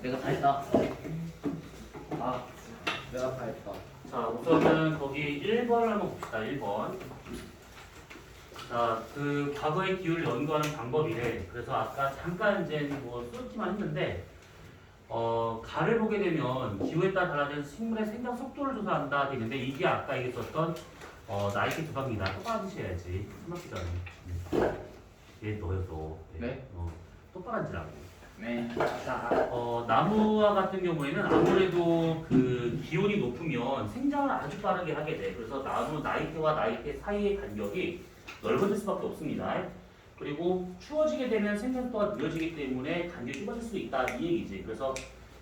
내가 다 했다. 아, 내가 다 했다. 자, 우선은 거기 1번을 한번 봅시다. 1번. 자, 그 과거의 기후를 연구하는 방법이래. 그래서 아까 잠깐 이제 뭐 쏘기만 했는데, 가를 보게 되면 기후에 따라 달라지는 식물의 생장 속도를 조사한다 되는데 이게 아까 얘기했었던 나이키 두방이다. 똑바로 앉으셔야지. 생각기 전에. 얘 너였어. 네? 똑바로 앉으라고. 네. 나무와 같은 경우에는 아무래도 그 기온이 높으면 생장을 아주 빠르게 하게 돼. 그래서 나무 나이테와 나이테 사이의 간격이 넓어질 수밖에 없습니다. 그리고 추워지게 되면 생장 속도가 느려지기 때문에 간격이 좁아질 수 있다 이 얘기지. 그래서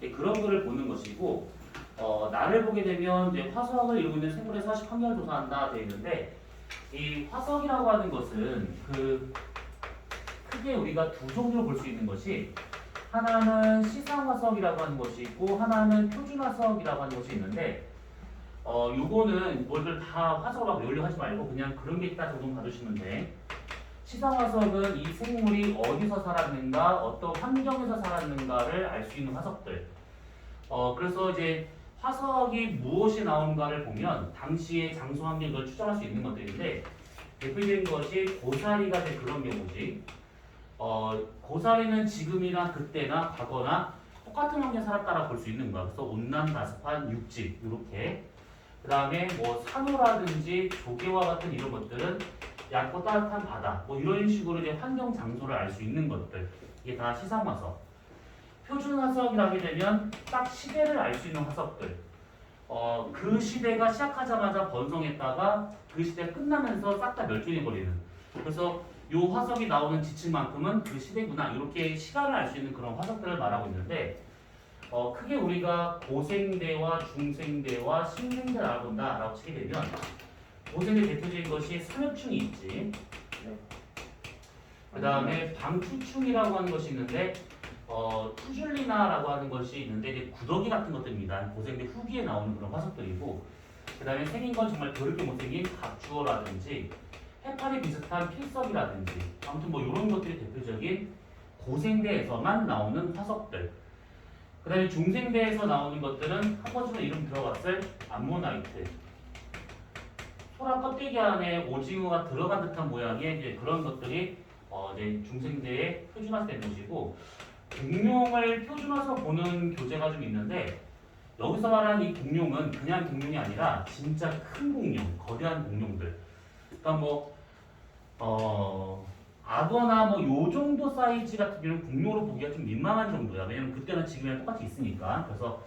그런 거를 보는 것이고 날을 보게 되면 이제 화석을 이루고 있는 생물의 서식 환경을 조사한다 되어 있는데 이 화석이라고 하는 것은 그 크게 우리가 두 종류로 볼 수 있는 것이 하나는 시상화석이라고 하는 것이 있고 하나는 표준화석이라고 하는 것이 있는데 요거는 뭐들 다 화석이라고 연료하지 말고 그냥 그런 게 있다 정도 봐주시면 돼. 시상화석은 이 생물이 어디서 살았는가, 어떤 환경에서 살았는가를 알 수 있는 화석들. 그래서 이제 화석이 무엇이 나온가를 보면 당시의 장소 환경을 추정할 수 있는 것들인데 대표적인 것이 고사리가 이제 그런 경우지. 고사리는 지금이나 그때나 과거나 똑같은 환경에 살았다라고 볼 수 있는 거야. 그래서 온난, 다습한, 육지 이렇게. 그 다음에 뭐 산호라든지 조개와 같은 이런 것들은 얇고 따뜻한 바다 뭐 이런 식으로 이제 환경 장소를 알 수 있는 것들 이게 다 시상화석. 표준 화석이라게 되면 딱 시대를 알 수 있는 화석들. 그 시대가 시작하자마자 번성했다가 그 시대가 끝나면서 싹 다 멸종해버리는. 그래서 요 화석이 나오는 지층만큼은 그 시대구나 이렇게 시간을 알 수 있는 그런 화석들을 말하고 있는데 크게 우리가 고생대와 중생대와 신생대를 알아본다라고 치게 되면 고생대 대표적인 것이 삼엽충이 있지. 그 다음에 방추충이라고 하는 것이 있는데 투줄리나라고 하는 것이 있는데 이제 구더기 같은 것들입니다. 고생대 후기에 나오는 그런 화석들이고 그 다음에 생긴 건 정말 더럽게 못생긴 갑주어라든지 해파리 비슷한 필석이라든지 아무튼 뭐 이런 것들이 대표적인 고생대에서만 나오는 화석들. 그 다음에 중생대에서 나오는 것들은 한 번쯤은 이름 들어봤을 암모나이트. 소라 껍데기 안에 오징어가 들어간 듯한 모양의 이제 그런 것들이 이제 중생대에 표준화된 것이고 공룡을 표준화해서 보는 교재가 좀 있는데 여기서 말하는 이 공룡은 그냥 공룡이 아니라 진짜 큰 공룡, 거대한 공룡들. 그러니까 뭐 악어나 뭐 요 정도 사이즈 같은 경우는 공룡으로 보기가 좀 민망한 정도야. 왜냐면 그때는 지금이랑 똑같이 있으니까. 그래서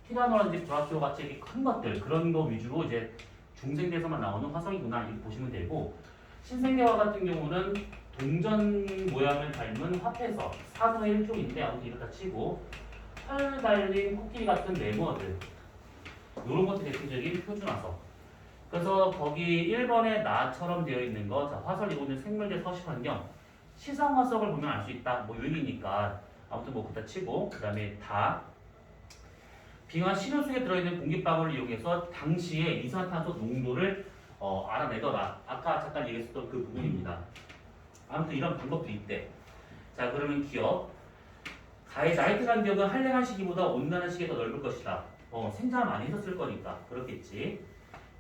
티라노라든지 브라키오 같이 이렇게 큰 것들 그런 거 위주로 이제 중생대에서만 나오는 화석이구나 이렇게 보시면 되고 신생대와 같은 경우는 동전 모양을 닮은 화폐석 4분의 1쪽인데 아무튼 이렇다 치고 활 달린 코끼리 같은 네모들 이런 것들이 대표적인 표준화석. 그래서 거기 1번에 나처럼 되어 있는 거, 자, 화석이 오는 생물대 서식 환경, 시상 화석을 보면 알 수 있다. 뭐 여기니까 아무튼 뭐 그다 치고 그 다음에 다 빙하 신호 속에 들어있는 공기방울을 이용해서 당시의 이산화탄소 농도를 알아내더라. 아까 잠깐 얘기했었던 그 부분입니다. 아무튼 이런 방법도 있대. 자, 그러면 기억. 가의 나이트 간격은 한랭한 시기보다 온난한 시기에 더 넓을 것이다. 생장을 많이 했었을 거니까 그렇겠지.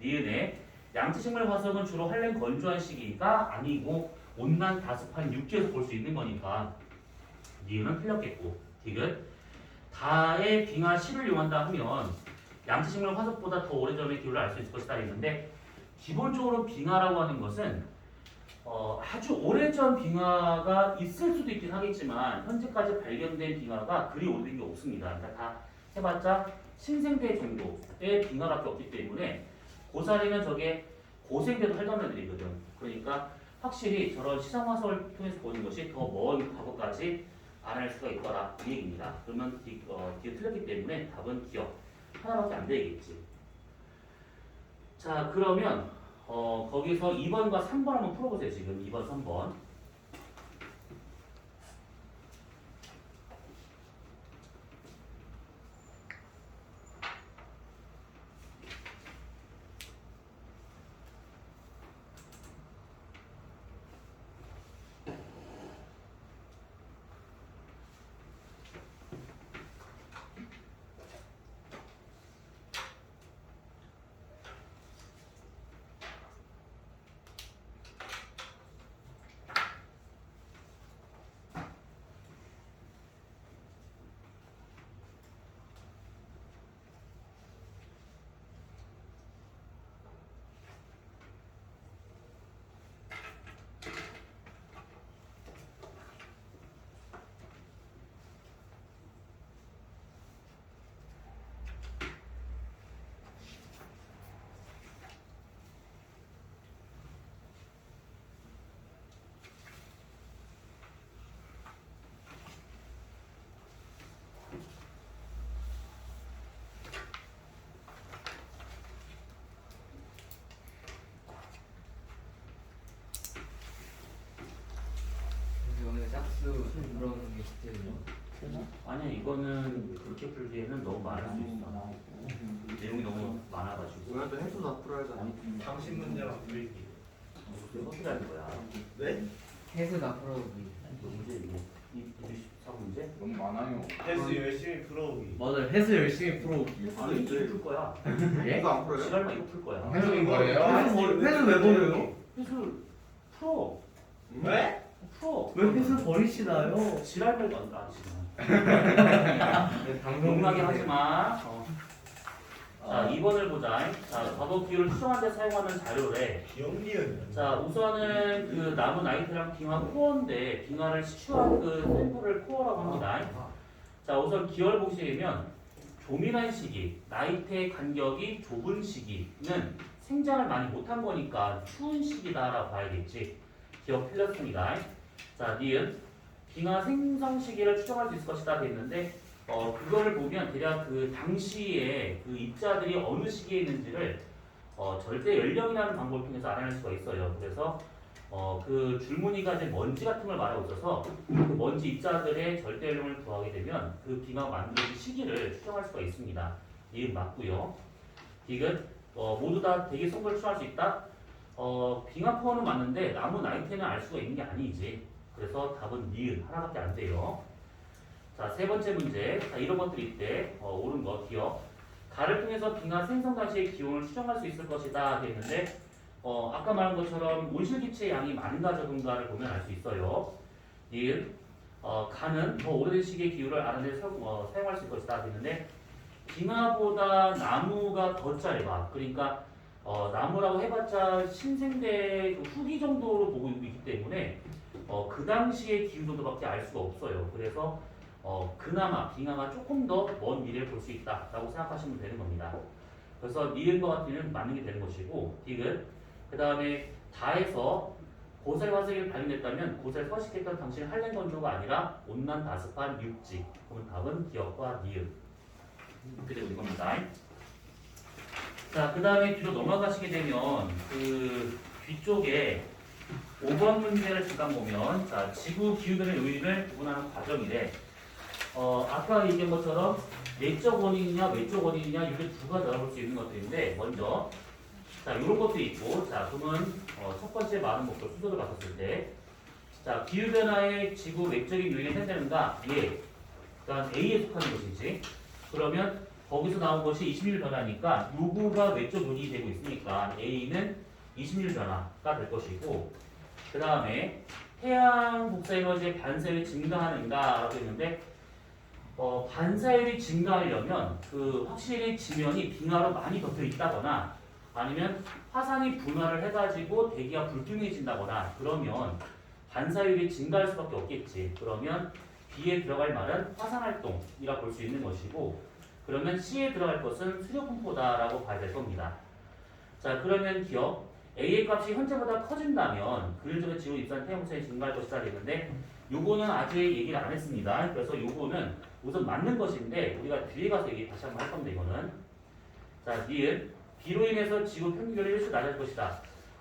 니은의 양치식물 화석은 주로 한랭 건조한 시기가 아니고 온난 다습한 육지에서 볼 수 있는 거니까 니은은 틀렸겠고. 디귿 다의 빙하 시를 이용한다 하면 양치식물 화석보다 더 오래전의 기후를 알 수 있을 것이다 했는데 기본적으로 빙하라고 하는 것은 아주 오래전 빙하가 있을 수도 있긴 하겠지만 현재까지 발견된 빙하가 그리 오래된 게 없습니다. 그러니까 다 해봤자 신생대 정도의 빙하밖에 없기 때문에 고사리는 저게 고생대도 활동한 애들이거든. 그러니까 확실히 저런 시상화석을 통해서 보는 것이 더 먼 과거까지 알아낼 수가 있더라 이 얘기입니다. 그러면 뒤에 틀렸기 때문에 답은 기억 하나밖에 안 되겠지. 자, 그러면 거기서 2번과 3번 한번 풀어보세요. 지금 2번, 3번. 그러는 게 스테이죠. 아니야 이거는 그렇게 풀기에는 너무 많을 수 있어. 내용이 너무 많아가지고. 우리한테 해수 다 풀어야 돼. 당신 문제랑 불리기. 그게 어떻게 하는 거야? 네? 해수 다 풀어보기. 너 문제 이거 이 24문제? 너무 많아요. 해수 열심히 풀어오기. 맞아요. 해수 열심히 풀어오기. 아니 이거 풀 거야. 예? 이거 안 풀어요? 지랄만 이거 풀 거야. 해수인 거예요? 해수 왜 버려요? 회수를 풀어. 왜? 풀어. 왜 해수 버리시나요? 지랄 말도 안 지금. 방송 용하게 하지 마. 자 2번을 보자. 자 과거 기호를 추정할 때 사용하는 자료래. 기억리은. 자 우선은 그 나무 나이트랑 빙하 코어인데 빙하를 시추한 그 샘플을 코어라고 합니다. 자 우선 기호를 보시면 조밀한 시기, 나이트의 간격이 좁은 시기는 생장을 많이 못한 거니까 추운 시기다라고 봐야겠지. 기억 틀렸습니다. 자 니은 빙하 생성 시기를 추정할 수 있을 것이다 됐는데 그거를 보면 대략 그 당시에 그 입자들이 어느 시기에 있는지를 절대 연령이라는 방법을 통해서 알아낼 수가 있어요. 그래서 그 줄무늬가 이제 먼지 같은 걸 말하고 있어서 그 먼지 입자들의 절대 연령을 구하게 되면 그 빙하가 만들어진 시기를 추정할 수가 있습니다. 이은 맞고요. 디귿 모두 다 대기 속도를 추정할 수 있다. 빙하 코어는 맞는데 나무 나이테는 알 수가 있는 게 아니지. 그래서 답은 니은 하나밖에 안 돼요. 자, 세 번째 문제. 자, 이런 것들이 있대. 옳은 거 기억. 가를 통해서 빙하 생성 당시의 기온을 추정할 수 있을 것이다 했는데 아까 말한 것처럼 온실기체의 양이 많은가 적은가를 보면 알 수 있어요. 니은 가는 더 오래된 시기의 기후를 알아내 사용할 수 있을 것이다 했는데 빙하보다 나무가 더 짧아. 그러니까 나무라고 해봤자 신생대 그 후기 정도로 보고 있기 때문에 그 당시의 기후 정도밖에 알 수가 없어요. 그래서 그나마 빙하가 조금 더 먼 미래를 볼 수 있다라고 생각하시면 되는 겁니다. 그래서 니은과 같은 맞는 게 되는 것이고 디귿 그 다음에 다에서 고셀 화석이 발견됐다면 고셀 서식했던 당시의 한랭 건조가 아니라 온난 다습한 육지. 그러면 답은 기억과 니은 이렇게 되는 겁니다. 자, 그 다음에 뒤로 넘어가시게 되면 그 뒤쪽에 5번 문제를 잠깐 보면 자 지구 기후변의 요인을 구분하는 과정이래. 아까 얘기한 것처럼 내적 원인이냐 외적 원인이냐 이렇게 두 가지 알아볼 수 있는 것들인데 먼저 자 이런 것도 있고 자 그러면 첫 번째 많은 목표 순서를 봤었을 때자 기후변화의 지구 외적인 요인이 생기는가 예 그러니까 A에 속하는 것이지. 그러면 거기서 나온 것이 20일 변화니까 요구가 외적 요인이 되고 있으니까 A는 20일 변화가 될 것이고 그 다음에 태양 복사에너지의 반사율이 증가하는가라고 했는데 반사율이 증가하려면 그 확실히 지면이 빙하로 많이 덮여 있다거나 아니면 화산이 분화를 해가지고 대기가 불투명해진다거나 그러면 반사율이 증가할 수밖에 없겠지. 그러면 B에 들어갈 말은 화산활동이라 볼 수 있는 것이고 그러면 C에 들어갈 것은 수력분포다라고 봐야 될 겁니다. 자 그러면 기억 A의 값이 현재보다 커진다면 그를 전에 지구 입산 태양성이 증가할 것이다 했는데 요거는 아직 얘기를 안 했습니다. 그래서 요거는 우선 맞는 것인데 우리가 뒤에 가서 얘기 다시 한번 할 건데 이거는 자 니은 비로 인해서 지구 평균열이 일수 낮아질 것이다.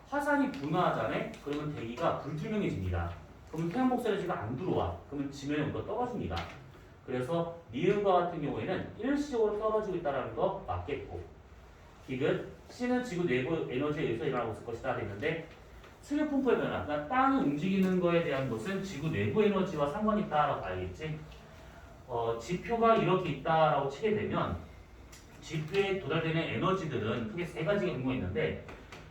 화산이 분화하잖아요. 그러면 대기가 불투명해집니다. 그러면 태양 복사에너지가 안 들어와. 그러면 지면의 온도가 떨어집니다. 그래서 니은과 같은 경우에는 일시적으로 떨어지고 있다는 거 맞겠고 디귿 C는 지구 내부 에너지에 의해서 일어나고 있을 것이다 했는데 수력 분포의 변화, 그러니까 땅이 움직이는 거에 대한 것은 지구 내부 에너지와 상관이 있다라고 봐야겠지. 지표가 이렇게 있다라고 치게 되면 지표에 도달되는 에너지들은 크게 세 가지가 경우가 있는데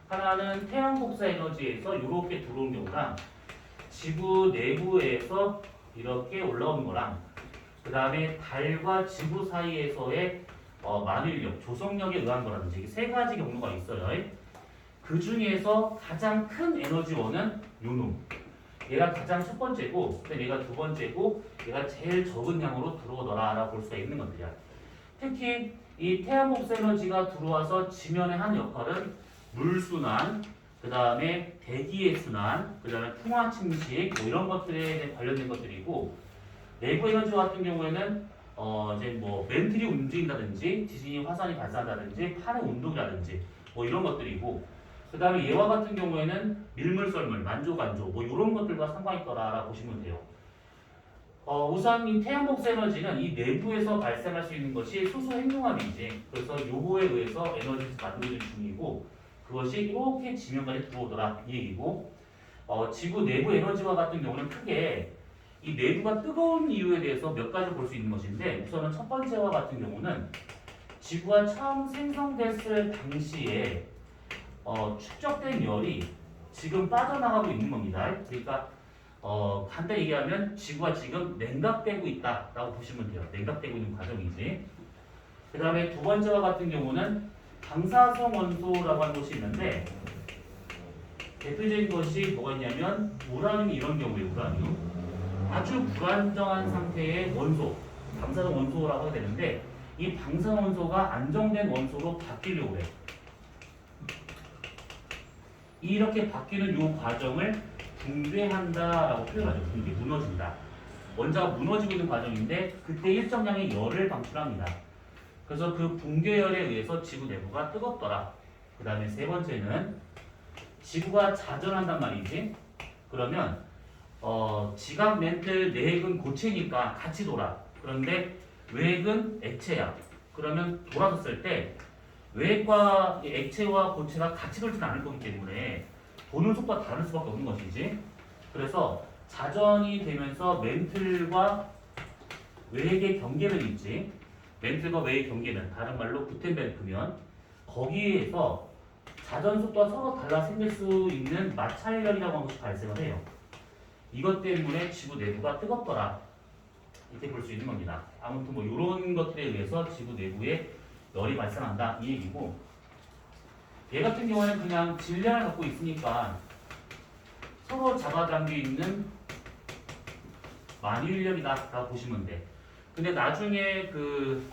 하나는 태양 복사 에너지에서 이렇게 들어오는 경우랑 지구 내부에서 이렇게 올라오는 거랑 그 다음에 달과 지구 사이에서의 만일력, 조성력에 의한 거라든지 이게 세 가지 경로가 있어요. 그 중에서 가장 큰 에너지원은 요놈. 얘가 가장 첫 번째고, 근데 얘가 두 번째고, 얘가 제일 적은 양으로 들어오더라라고 볼 수가 있는 것들이야. 특히 이 태양 복사 에너지가 들어와서 지면에 하는 역할은 물순환, 그 다음에 대기의 순환, 그 다음에 풍화 침식 뭐 이런 것들에 관련된 것들이고 내부 에너지 같은 경우에는 이제 뭐 멘틀이 움직인다든지 지진이 화산이 발사한다든지 판의 운동이라든지 뭐 이런 것들이고 그 다음에 얘와 같은 경우에는 밀물 썰물 만조 간조 뭐 이런 것들과 상관이 있더라라고 보시면 돼요. 우선 이 태양복사 에너지는 이 내부에서 발생할 수 있는 것이 소수 행동합이지. 그래서 요거에 의해서 에너지를 만들어지는 중이고 그것이 이렇게 지면까지 들어오더라 이 얘기고 지구 내부 에너지와 같은 경우는 크게 이 내부가 뜨거운 이유에 대해서 몇 가지 볼 수 있는 것인데 우선은 첫 번째와 같은 경우는 지구가 처음 생성됐을 당시에 축적된 열이 지금 빠져나가고 있는 겁니다. 그러니까 간단히 얘기하면 지구가 지금 냉각되고 있다라고 보시면 돼요. 냉각되고 있는 과정이지. 그 다음에 두 번째와 같은 경우는 방사성 원소라고 하는 것이 있는데 대표적인 것이 뭐가 있냐면 우라늄 이런 경우에 우라늄 아주 불안정한 상태의 원소 방사성 원소라고 하게 되는데 이 방사성 원소가 안정된 원소로 바뀌려고 해. 이렇게 바뀌는 이 과정을 붕괴한다라고 표현하죠. 붕괴, 무너진다. 원자가 무너지고 있는 과정인데 그때 일정량의 열을 방출합니다. 그래서 그 붕괴열에 의해서 지구 내부가 뜨겁더라. 그 다음에 세 번째는 지구가 자전한단 말이지. 그러면 지각 멘틀 내핵은 고체니까 같이 돌아. 그런데 외핵은 액체야. 그러면 돌아섰을 때 외핵과 액체와 고체가 같이 돌지는 않을 거기 때문에 도는 속도가 다를 수밖에 없는 것이지. 그래서 자전이 되면서 멘틀과 외핵의 경계를 있지. 멘틀과 외핵의 경계는 다른 말로 구텐베르크면 거기에서 자전 속도가 서로 달라 생길 수 있는 마찰열이라고 하는 것이 발생을 해요. 이것 때문에 지구 내부가 뜨겁더라. 이렇게 볼 수 있는 겁니다. 아무튼 뭐 이런 것들에 의해서 지구 내부에 열이 발생한다 이 얘기고 얘 같은 경우에는 그냥 질량을 갖고 있으니까 서로 잡아당겨 있는 만유인력이다라고 보시면 돼. 근데 나중에 그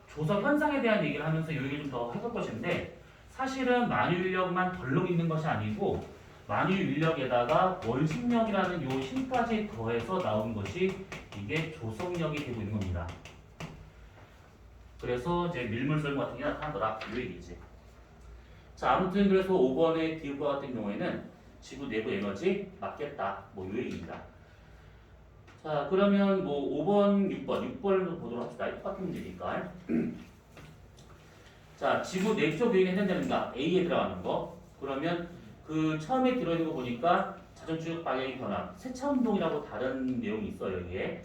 조성 현상에 대한 얘기를 하면서 이 얘기를 좀 더 해볼 것인데 사실은 만유인력만 덜렁 있는 것이 아니고 만유인력에다가 원심력이라는 요 힘까지 더해서 나온 것이 이게 조성력이 되고 있는 겁니다. 그래서 이제 밀물설 같은 게 나타나더라 이 얘기지. 자 아무튼 그래서 5번의 디귿과 같은 경우에는 지구 내부 에너지 맞겠다 뭐 이 얘기입니다. 자 그러면 뭐 5번, 6번을 보도록 합시다. 똑같은 문제니까. 자 지구 내적 요인에 해당되는가 A에 들어가는 거. 그러면 그 처음에 들어있는 거 보니까 자전축 방향의 변화, 세차 운동이라고 다른 내용이 있어요. 여기에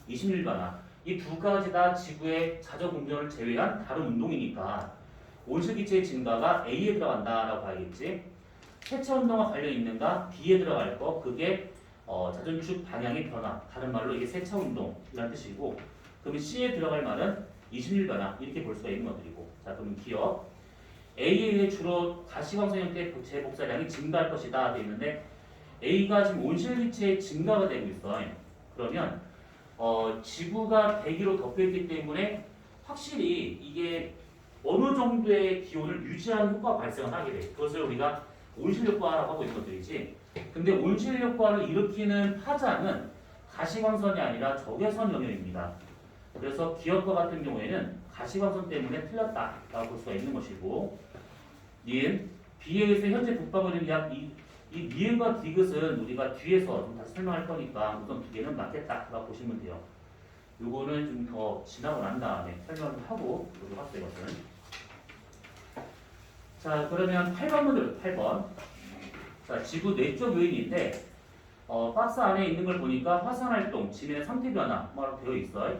20일 변화. 이 두 가지 다 지구의 자전 공전을 제외한 다른 운동이니까 온실기체의 증가가 A에 들어간다라고 봐야겠지. 세차 운동과 관련 있는가 B에 들어갈 거 그게 자전축 방향의 변화. 다른 말로 이게 세차 운동이라는 뜻이고 그러면 C에 들어갈 말은 20일 변화 이렇게 볼 수가 있는 것들이고. 자 그러면 기억. A에 의해 주로 가시광선 형태의 재복사량이 증가할 것이다 되어 있는데 A가 지금 온실기체의 증가가 되고 있어. 그러면 지구가 대기로 덮여있기 때문에 확실히 이게 어느 정도의 기온을 유지하는 효과가 발생을 하게 돼. 그것을 우리가 온실효과라고 하고 있는 것들이지. 근데 온실효과를 일으키는 파장은 가시광선이 아니라 적외선 영역입니다. 그래서 기억과 같은 경우에는 가시광선 때문에 틀렸다라고 볼 수가 있는 것이고 니은 B에 의해서 현재 북방울은 이 니은과 디귿은 우리가 뒤에서 좀 다시 설명할 거니까 우선 두 개는 맞겠다라고 보시면 돼요. 요거는 좀 더 지나고 난 다음에 설명을 하고 보도록 합시다. 이것은. 자 그러면 8번 문제 8번. 자 지구 내적 요인인데 박스 안에 있는 걸 보니까 화산활동, 지면의 상태 변화 뭐라고 되어 있어요.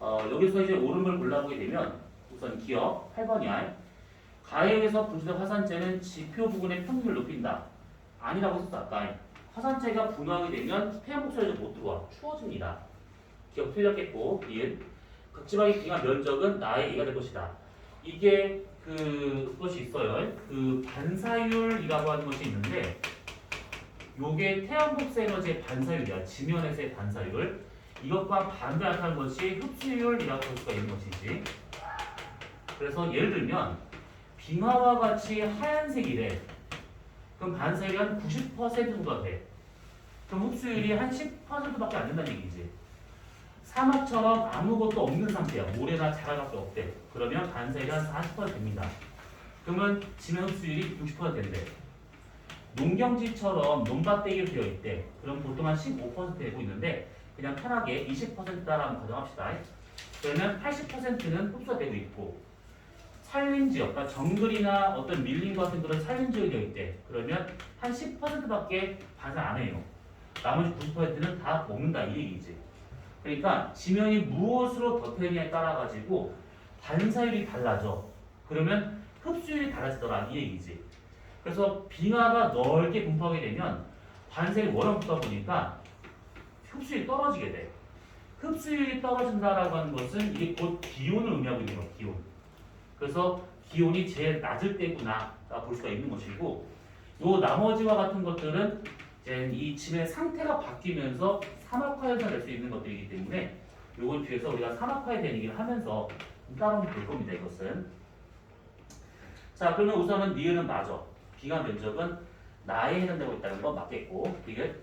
여기서 이제 옳은 걸 골라보게 되면 우선 기억 8번이야. 가해에서 분출된 화산재는 지표 부근의 평균을 높인다. 아니라고 했었어 아까. 화산재가 분화하게 되면 태양복사에 못 들어와. 추워집니다. 기억 틀렸겠고. 이은 극지방의 빙하 면적은 나의 2가 될 것이다. 이게 그것이 있어요. 그 반사율이라고 하는 것이 있는데 요게 태양복사 에너지의 반사율이야. 지면에서의 반사율. 이것과 반대하는 것이 흡수율이라고 볼 수가 있는 것이지. 그래서 예를 들면 빙하와 같이 하얀색이래. 그럼 반사율이 한 90% 정도가 돼. 그럼 흡수율이 한 10%밖에 안 된다는 얘기지. 사막처럼 아무것도 없는 상태야. 모래나 자갈밖에 없대. 그러면 반사율이 한 40% 됩니다. 그러면 지면 흡수율이 60% 된대. 농경지처럼 논밭대기로 되어 있대. 그럼 보통 한 15% 되고 있는데 그냥 편하게 20%라는 가정합시다. 그러면 80%는 흡수가 되고 있고 살림 지역, 그러니까 정글이나 어떤 밀림 같은 그런 살림 지역이 되어 있대. 그러면 한 10%밖에 반사 안 해요. 나머지 90%는 다 먹는다 이 얘기지. 그러니까 지면이 무엇으로 덮여있냐에 따라 가지고 반사율이 달라져. 그러면 흡수율이 달라지더라 이 얘기지. 그래서 빙하가 넓게 분포하게 되면 반사율이 워낙 높다 보니까 흡수율이 떨어지게 돼. 흡수율이 떨어진다라고 하는 것은 이게 곧 기온을 의미하고 있는 거야, 기온. 그래서 기온이 제일 낮을 때구나 볼 수가 있는 것이고, 요 나머지와 같은 것들은 이제 이 지면의 상태가 바뀌면서 사막화 현상을 낼 수 있는 것들이기 때문에 요걸 뒤에서 우리가 사막화에 대한 얘기를 하면서 따로 볼 겁니다, 이것은. 자, 그러면 우선은 니은은 맞아. 빙하 면적은 나에 해당되고 있다는 건 맞겠고, 이게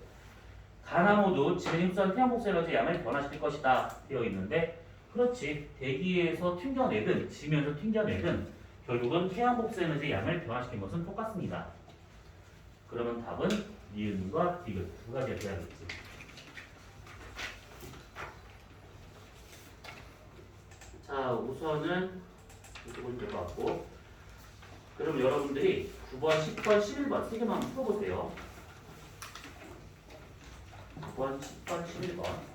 가나모도 지면이 흡수한 태양복사 에너지 양을 변화시킬 것이다 되어 있는데, 그렇지. 대기에서 튕겨내든 지면에서 튕겨내든 결국은 태양복사 에너지 양을 변화시킨 것은 똑같습니다. 그러면 답은 니은과 디귿 두 가지가 돼야겠지. 자, 우선은 이렇게 보면 될 것 같고, 그럼 여러분들이 9번, 10번, 11번 세 개만 풀어보세요. 9번, 10번, 11번.